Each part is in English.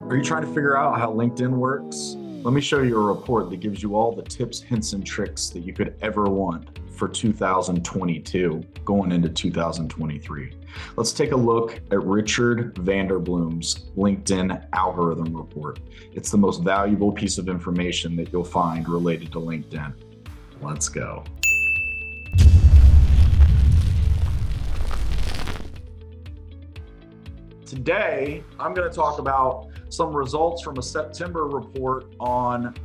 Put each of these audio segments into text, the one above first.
Are you trying to figure out how LinkedIn works? Let me show you a report that gives you all the tips, hints, and tricks that you could ever want for 2022 going into 2023. Let's take a look at Richard Vanderbloom's LinkedIn algorithm report. It's the most valuable piece of information that you'll find related to LinkedIn. Let's go. Today, I'm going to talk about some results from a September report on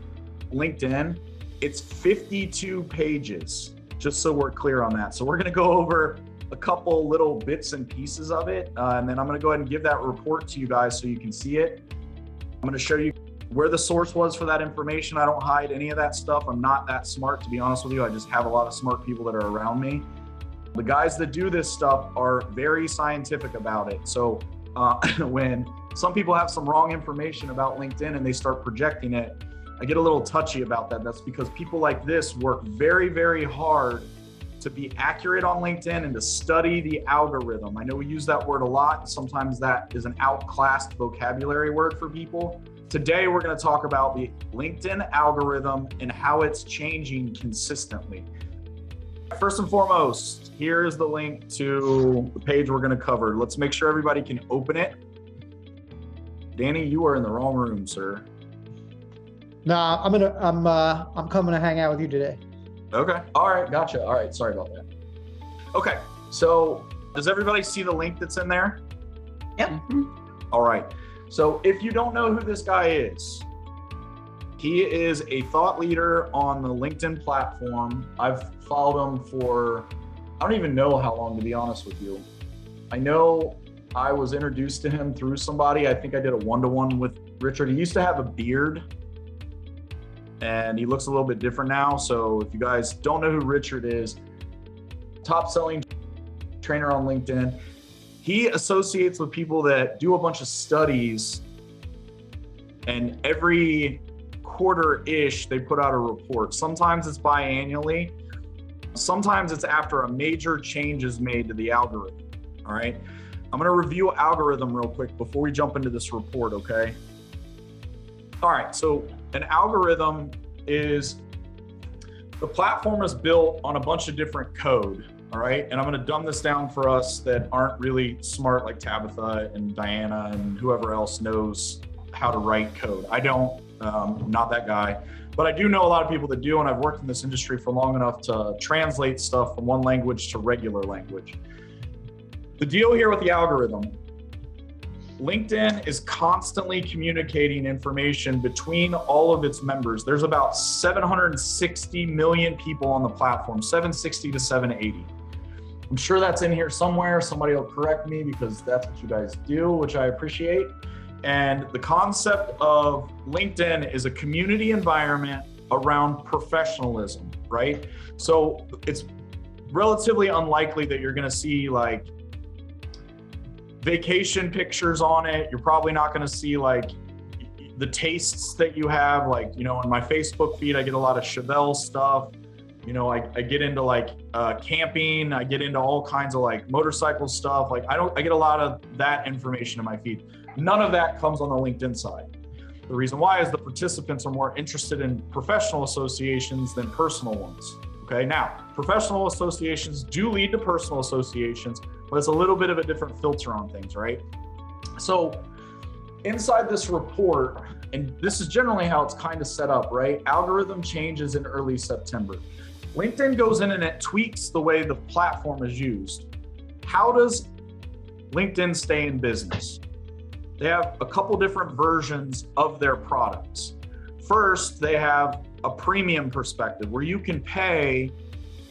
LinkedIn. It's 52 pages, just so we're clear on that. So we're going to go over a couple little bits and pieces of it, and then I'm going to go ahead and give that report to you guys so you can see it. I'm going to show you where the source was for that information. I don't hide any of that stuff. I'm not that smart, to be honest with you. I just have a lot of smart people that are around me. The guys that do this stuff are very scientific about it. So when some people have some wrong information about LinkedIn and they start projecting it, I get a little touchy about that. That's because people like this work very, very hard to be accurate on LinkedIn and to study the algorithm. I know we use that word a lot, and sometimes that is an outclassed vocabulary word for people. Today, we're going to talk about the LinkedIn algorithm and how it's changing consistently. First and foremost, here is the link to the page we're going to cover. Let's make sure everybody can open it. Danny, you are in the wrong room, sir. Nah, I'm coming to hang out with you today. Okay. All right. Gotcha. All right. Sorry about that. Okay. So does everybody see the link that's in there? Yep. All right. So if you don't know who this guy is, he is a thought leader on the LinkedIn platform. I've followed him for, I don't even know how long, to be honest with you. I know I was introduced to him through somebody. I think I did a one-to-one with Richard. He used to have a beard and he looks a little bit different now. So if you guys don't know who Richard is, top selling trainer on LinkedIn. He associates with people that do a bunch of studies, and every quarter-ish, they put out a report. Sometimes it's biannually. Sometimes it's after a major change is made to the algorithm, all right? I'm gonna review algorithm real quick before we jump into this report, okay? All right, so an algorithm is, the platform is built on a bunch of different code, all right? And I'm gonna dumb this down for us that aren't really smart, like Tabitha and Diana and whoever else knows how to write code. I don't. Not that guy, but I do know a lot of people that do, and I've worked in this industry for long enough to translate stuff from one language to regular language. The deal here with the algorithm, LinkedIn is constantly communicating information between all of its members. There's about 760 million people on the platform, 760 to 780. I'm sure that's in here somewhere. Somebody will correct me because that's what you guys do, which I appreciate. And the concept of LinkedIn is a community environment around professionalism, right? So it's relatively unlikely that you're gonna see like vacation pictures on it. You're probably not gonna see like the tastes that you have. Like, you know, in my Facebook feed, I get a lot of Chevelle stuff. You know, I get into like camping. I get into all kinds of like motorcycle stuff. Like I get a lot of that information in my feed. None of that comes on the LinkedIn side. The reason why is the participants are more interested in professional associations than personal ones. Okay, now professional associations do lead to personal associations, but it's a little bit of a different filter on things, right? So inside this report, and this is generally how it's kind of set up, right? Algorithm changes in early September. LinkedIn goes in and it tweaks the way the platform is used. How does LinkedIn stay in business? They have a couple different versions of their products. First, they have a premium perspective where you can pay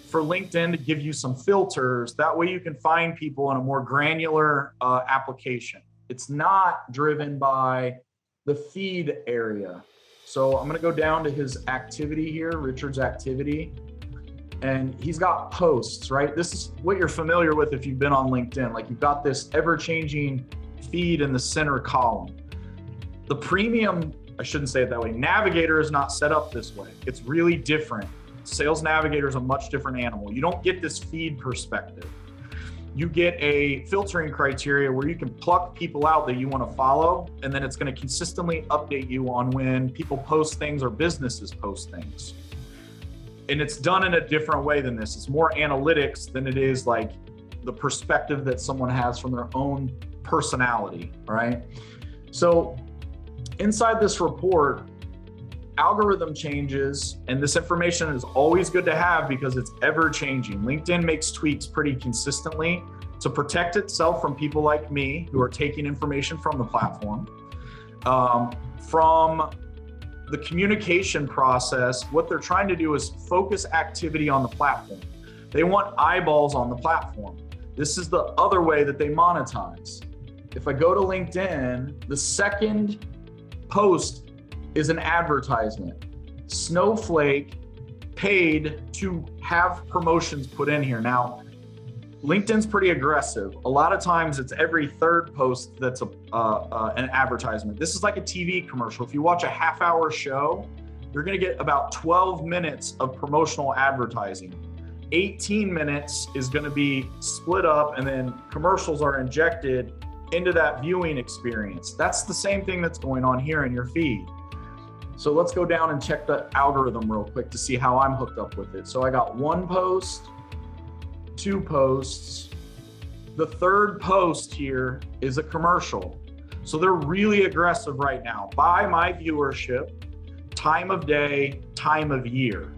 for LinkedIn to give you some filters. That way you can find people in a more granular application. It's not driven by the feed area. So I'm gonna go down to his activity here, Richard's activity, and he's got posts, right? This is what you're familiar with if you've been on LinkedIn. Like you've got this ever-changing feed in the center column. The premium, I shouldn't say it that way, Navigator is not set up this way. It's really different. Sales Navigator is a much different animal. You don't get this feed perspective. you get a filtering criteria where you can pluck people out that you want to follow, and then it's going to consistently update you on when people post things or businesses post things. And it's done in a different way than this. It's more analytics than it is like the perspective that someone has from their own personality, right? So inside this report, algorithm changes, and this information is always good to have because it's ever changing. LinkedIn makes tweaks pretty consistently to protect itself from people like me who are taking information from the platform. From the communication process, what they're trying to do is focus activity on the platform. They want eyeballs on the platform. This is the other way that they monetize. If I go to LinkedIn, the second post is an advertisement. Snowflake paid to have promotions put in here. Now, LinkedIn's pretty aggressive. A lot of times it's every third post that's an advertisement. This is like a TV commercial. If you watch a half-hour show, you're gonna get about 12 minutes of promotional advertising. 18 minutes is gonna be split up, and then commercials are injected into that viewing experience. That's the same thing that's going on here in your feed. So let's go down and check the algorithm real quick to see how I'm hooked up with it. So I got 1 post, 2 posts. The third post here is a commercial. So they're really aggressive right now. By my viewership, time of day, time of year.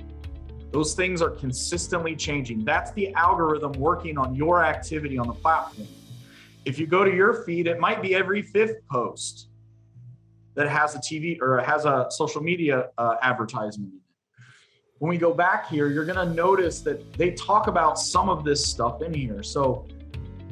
Those things are consistently changing. That's the algorithm working on your activity on the platform. If you go to your feed, it might be every 5th post that has a TV or has a social media advertisement in it. When we go back here, you're gonna notice that they talk about some of this stuff in here. So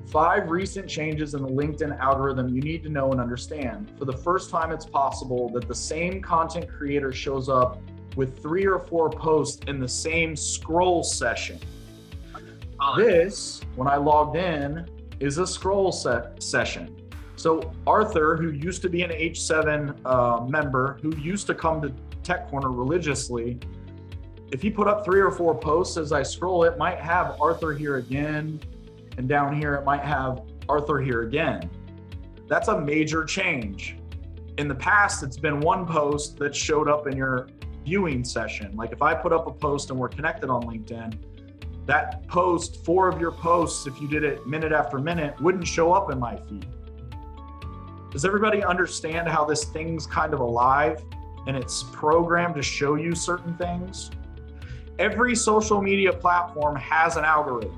5 recent changes in the LinkedIn algorithm you need to know and understand. For the first time, it's possible that the same content creator shows up with 3 or 4 posts in the same scroll session. This, when I logged in, is a scroll session. So Arthur, who used to be an H7 member, who used to come to Tech Corner religiously, if he put up 3 or 4 posts as I scroll, it might have Arthur here again, and down here it might have Arthur here again. That's a major change. In the past, it's been 1 post that showed up in your viewing session. Like if I put up a post and we're connected on LinkedIn, that post, 4 of your posts, if you did it minute after minute, wouldn't show up in my feed. Does everybody understand how this thing's kind of alive and it's programmed to show you certain things? Every social media platform has an algorithm.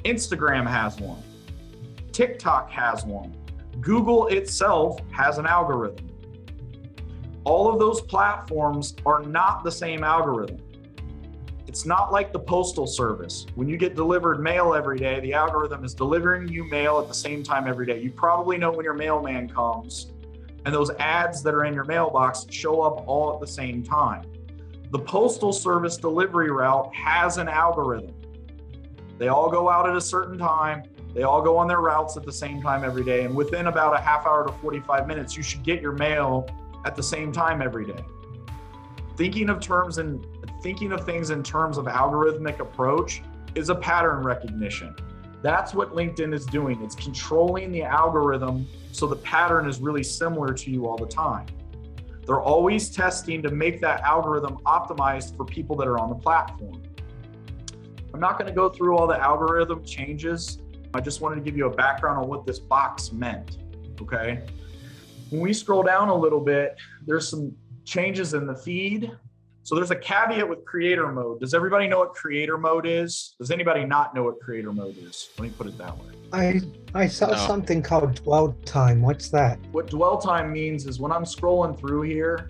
Instagram has one. TikTok has one. Google itself has an algorithm. All of those platforms are not the same algorithm. It's not like the postal service. When you get delivered mail every day, the algorithm is delivering you mail at the same time every day. You probably know when your mailman comes, and those ads that are in your mailbox show up all at the same time. The postal service delivery route has an algorithm. They all go out at a certain time. They all go on their routes at the same time every day. And within about a half hour to 45 minutes, you should get your mail at the same time every day. Thinking of things in terms of algorithmic approach is a pattern recognition. That's what LinkedIn is doing. It's controlling the algorithm so the pattern is really similar to you all the time. They're always testing to make that algorithm optimized for people that are on the platform. I'm not going to go through all the algorithm changes. I just wanted to give you a background on what this box meant, okay? When we scroll down a little bit, there's some changes in the feed. So there's a caveat with creator mode. Does everybody know what creator mode is? Does anybody not know what creator mode is? Let me put it that way. I saw something called dwell time. What's that? What dwell time means is when I'm scrolling through here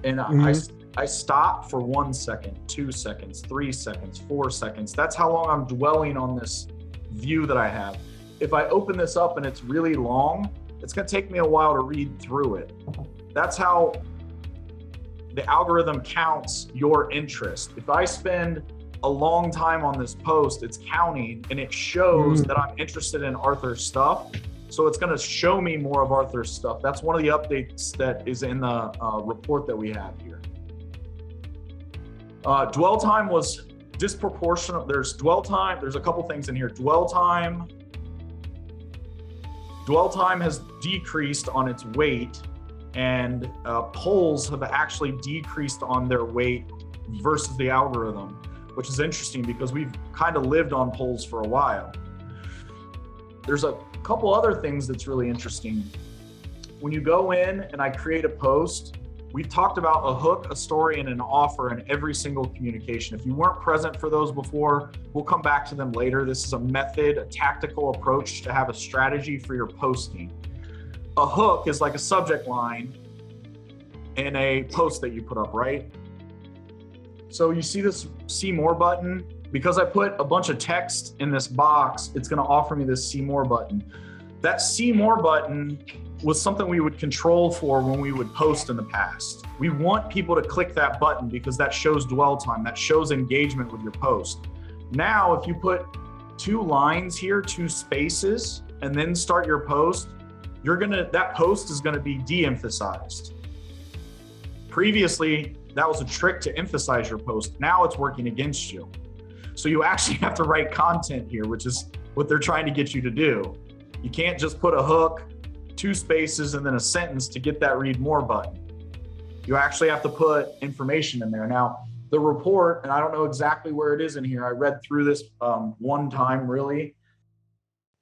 and I stop for 1 second, 2 seconds, 3 seconds, 4 seconds. That's how long I'm dwelling on this view that I have. If I open this up and it's really long, it's going to take me a while to read through it. That's how the algorithm counts your interest. If I spend a long time on this post, it's counting and it shows that I'm interested in Arthur's stuff. So it's going to show me more of Arthur's stuff. That's one of the updates that is in the report that we have here. Dwell time was disproportionate. There's dwell time. There's a couple things in here. Dwell time has decreased on its weight, and polls have actually decreased on their weight versus the algorithm, which is interesting because we've kind of lived on polls for a while. There's a couple other things that's really interesting. When you go in and I create a post, we've talked about a hook, a story, and an offer in every single communication. If you weren't present for those before, we'll come back to them later. This is a method, a tactical approach to have a strategy for your posting. A hook is like a subject line in a post that you put up, right? So you see this see more button? Because I put a bunch of text in this box, it's gonna offer me this see more button. That see more button was something we would control for when we would post in the past. We want people to click that button because that shows dwell time, that shows engagement with your post. Now, if you put 2 lines here, 2 spaces, and then start your post, that post is gonna be de-emphasized. Previously, that was a trick to emphasize your post. Now it's working against you. So you actually have to write content here, which is what they're trying to get you to do. You can't just put a hook, 2 spaces, and then a sentence to get that read more button. You actually have to put information in there. Now, the report, and I don't know exactly where it is in here, I read through this one time really,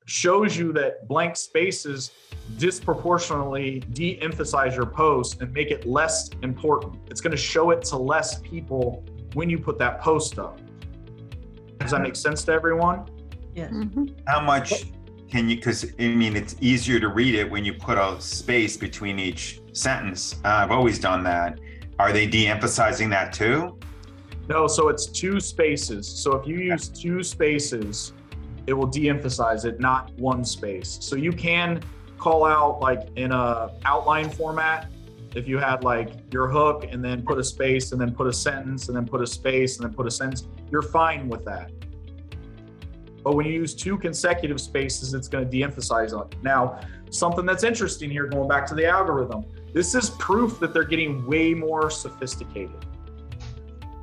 shows you that blank spaces disproportionately de-emphasize your post and make it less important. It's going to show it to less people when you put that post up. Does that make sense to everyone? Yes. How much can you, because I mean, it's easier to read it when you put a space between each sentence. I've always done that. Are they de-emphasizing that too? No, so it's 2 spaces. So if you use 2 spaces, it will de-emphasize it, not 1 space. So you can call out like in a outline format, if you had like your hook and then put a space and then put a sentence and then put a space and then put a sentence, you're fine with that. But when you use 2 consecutive spaces, it's going to de-emphasize on it. Now, something that's interesting here, going back to the algorithm, this is proof that they're getting way more sophisticated.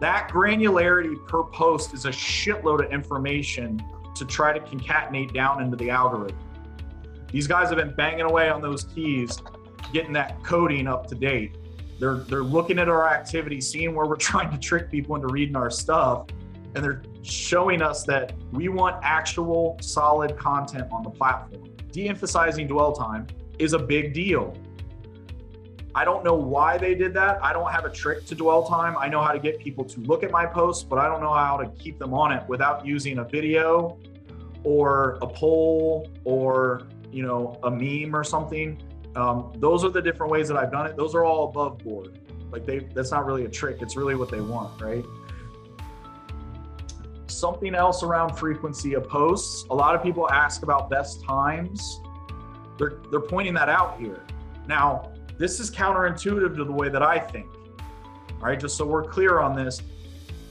That granularity per post is a shitload of information to try to concatenate down into the algorithm. These guys have been banging away on those keys, getting that coding up to date. They're looking at our activity, seeing where we're trying to trick people into reading our stuff, and they're showing us that we want actual solid content on the platform. De-emphasizing dwell time is a big deal. I don't know why they did that. I don't have a trick to dwell time. I know how to get people to look at my posts, but I don't know how to keep them on it without using a video or a poll or, you know, a meme or something. Those are the different ways that I've done it. Those are all above board. Like that's not really a trick. It's really what they want, right? Something else around frequency of posts. A lot of people ask about best times. They're pointing that out here. Now, this is counterintuitive to the way that I think. All right, just so we're clear on this,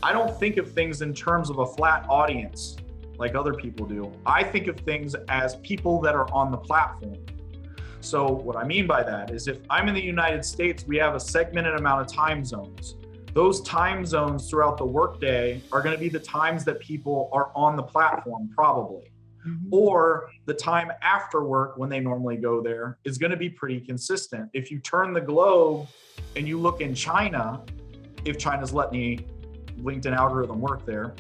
I don't think of things in terms of a flat audience like other people do. I think of things as people that are on the platform. So what I mean by that is if I'm in the United States, we have a segmented amount of time zones. Those time zones throughout the workday are going to be the times that people are on the platform probably. Or the time after work when they normally go there is going to be pretty consistent. If you turn the globe and you look in China, if China's letting the LinkedIn algorithm work there,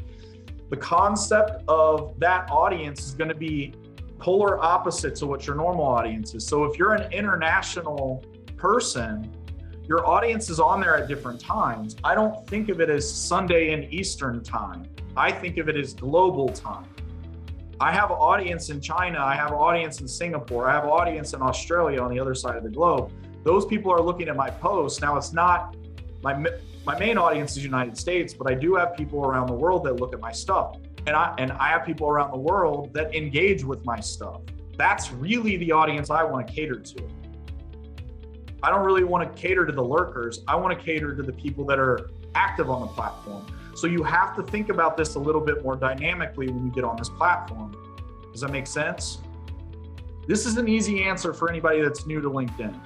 the concept of that audience is going to be polar opposite to what your normal audience is. So if you're an international person, your audience is on there at different times. I don't think of it as Sunday and Eastern time. I think of it as global time. I have an audience in China, I have an audience in Singapore, I have an audience in Australia on the other side of the globe. Those people are looking at my posts. Now it's not, my main audience is United States, but I do have people around the world that look at my stuff. And I have people around the world that engage with my stuff. That's really the audience I want to cater to. I don't really want to cater to the lurkers. I want to cater to the people that are active on the platform. So you have to think about this a little bit more dynamically when you get on this platform. Does that make sense? This is an easy answer for anybody that's new to LinkedIn.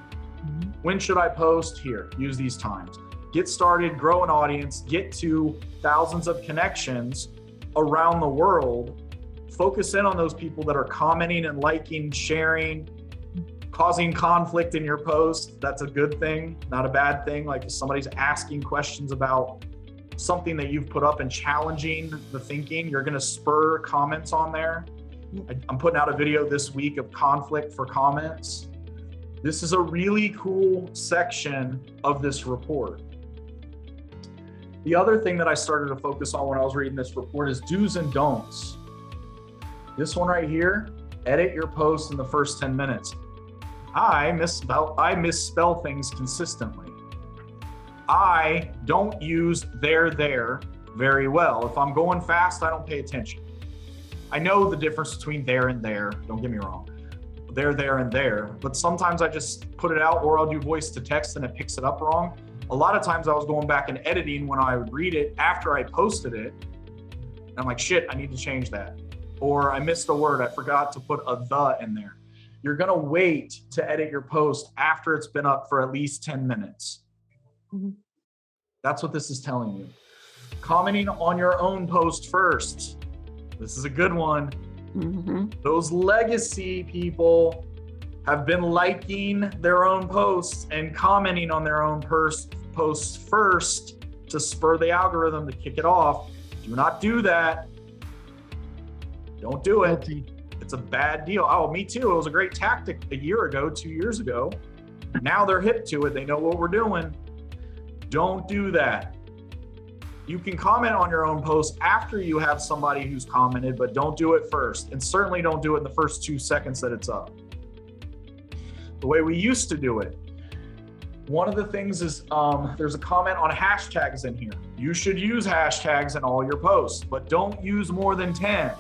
When should I post? Here, use these times. get started, grow an audience, get to thousands of connections around the world. Focus in on those people that are commenting and liking, sharing, causing conflict in your post. That's a good thing, not a bad thing. Like if somebody's asking questions about something that you've put up and challenging the thinking, you're going to spur comments on there. I'm putting out a video this week of conflict for comments. This is a really cool section of this report. The other thing that I started to focus on when I was reading this report is do's and don'ts. This one right here, edit your post in the first 10 minutes. I misspell things consistently. I don't use there very well. If I'm going fast, I don't pay attention. I know the difference between there and there, don't get me wrong. There and there, but sometimes I just put it out, or I'll do voice to text and it picks it up wrong. A lot of times I was going back and editing when I would read it after I posted it. And I'm like, shit, I need to change that. Or I missed a word, I forgot to put a the in there. You're gonna wait to edit your post after it's been up for at least 10 minutes. Mm-hmm. That's what this is telling you. Commenting on your own post first. This is a good one. Mm-hmm. Those legacy people have been liking their own posts and commenting on their own posts first to spur the algorithm to kick it off. Do not do that. Don't do it. It's a bad deal. Oh, me too. It was a great tactic a year ago, 2 years ago. Now they're hip to it. They know what we're doing. Don't do that. You can comment on your own post after you have somebody who's commented, but don't do it first. And certainly don't do it in the first 2 seconds that it's up. The way we used to do it. One of the things is there's a comment on hashtags in here. You should use hashtags in all your posts, but don't use more than 10.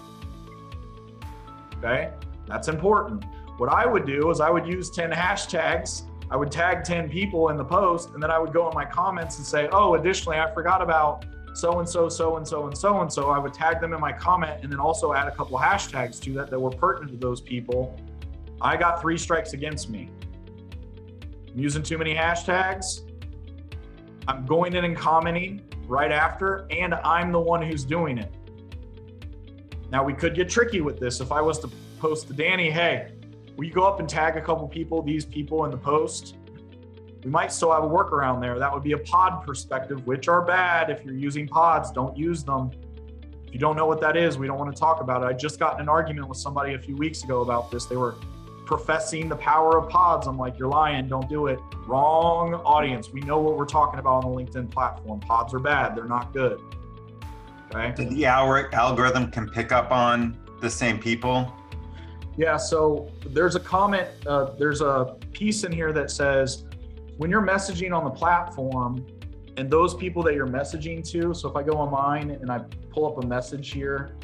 Okay, that's important. What I would do is I would use 10 hashtags. I would tag 10 people in the post, and then I would go in my comments and say, oh, additionally, I forgot about so-and-so, so-and-so, and so-and-so. I would tag them in my comment and then also add a couple hashtags to that were pertinent to those people. I got 3 strikes against me. I'm using too many hashtags. I'm going in and commenting right after, and I'm the one who's doing it. Now we could get tricky with this. If I was to post to Danny, hey, will you go up and tag a couple people, these people in the post? We might still have a workaround there. That would be a pod perspective, which are bad. If you're using pods, don't use them. If you don't know what that is, we don't want to talk about it. I just got in an argument with somebody a few weeks ago about this. They were professing the power of pods. I'm like, you're lying, don't do it. Wrong audience. We know what we're talking about on the LinkedIn platform. Pods are bad, they're not good. Okay. The algorithm can pick up on the same people? Yeah, so there's a comment, there's a piece in here that says, when you're messaging on the platform and those people that you're messaging to, so if I go on mine and I pull up a message here,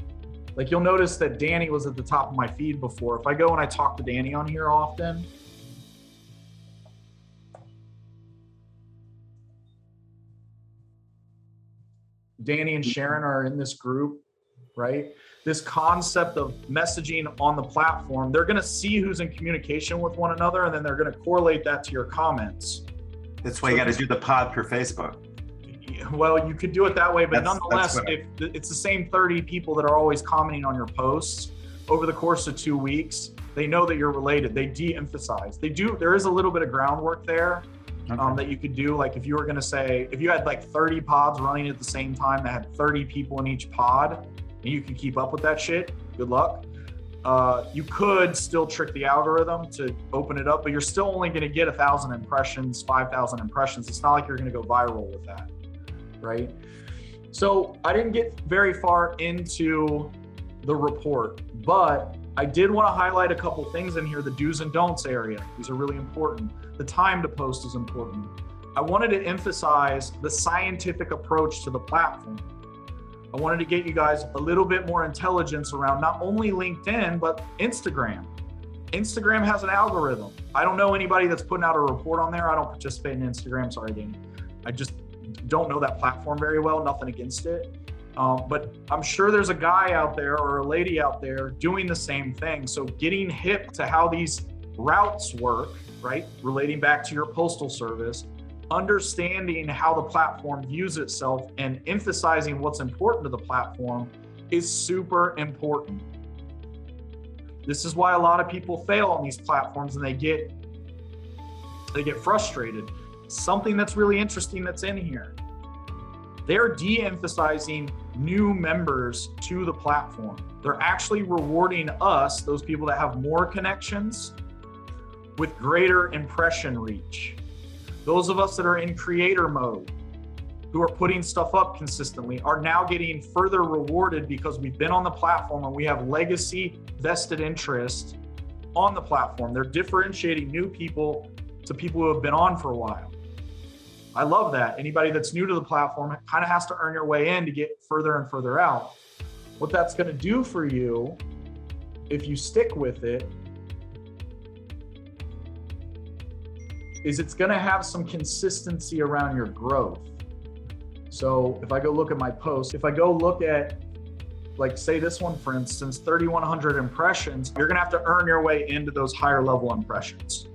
like you'll notice that Danny was at the top of my feed before. If I go and I talk to Danny on here often, Danny and Sharon are in this group, right? This concept of messaging on the platform, they're gonna see who's in communication with one another, and then they're gonna correlate that to your comments. That's why you gotta do the pod for Facebook. Well, you could do it that way, but nonetheless, if it's the same 30 people that are always commenting on your posts over the course of 2 weeks, they know that you're related. They de-emphasize. There is a little bit of groundwork there. Okay. That you could do. Like if you were gonna say, if you had like 30 pods running at the same time that had 30 people in each pod, and you can keep up with that shit, good luck. You could still trick the algorithm to open it up, but you're still only gonna get 1,000 impressions, 5,000 impressions. It's not like you're gonna go viral with that, right? So I didn't get very far into the report, but I did want to highlight a couple things in here, the do's and don'ts area. These are really important. The time to post is important. I wanted to emphasize the scientific approach to the platform. I wanted to get you guys a little bit more intelligence around not only LinkedIn, but Instagram. Instagram has an algorithm. I don't know anybody that's putting out a report on there. I don't participate in Instagram, sorry, Danny. I just don't know that platform very well, nothing against it. But I'm sure there's a guy out there or a lady out there doing the same thing. So getting hip to how these routes work, right? Relating back to your postal service, understanding how the platform views itself and emphasizing what's important to the platform is super important. This is why a lot of people fail on these platforms and they get frustrated. Something that's really interesting that's in here. They're de-emphasizing new members to the platform. They're actually rewarding us, those people that have more connections, with greater impression reach. Those of us that are in creator mode, who are putting stuff up consistently, are now getting further rewarded because we've been on the platform and we have legacy vested interest on the platform. They're differentiating new people to people who have been on for a while. I love that. Anybody that's new to the platform kind of has to earn your way in to get further and further out. What that's going to do for you, if you stick with it, is it's going to have some consistency around your growth. So if I go look at my post, if I go look at, like, say this one, for instance, 3,100 impressions, you're going to have to earn your way into those higher level impressions.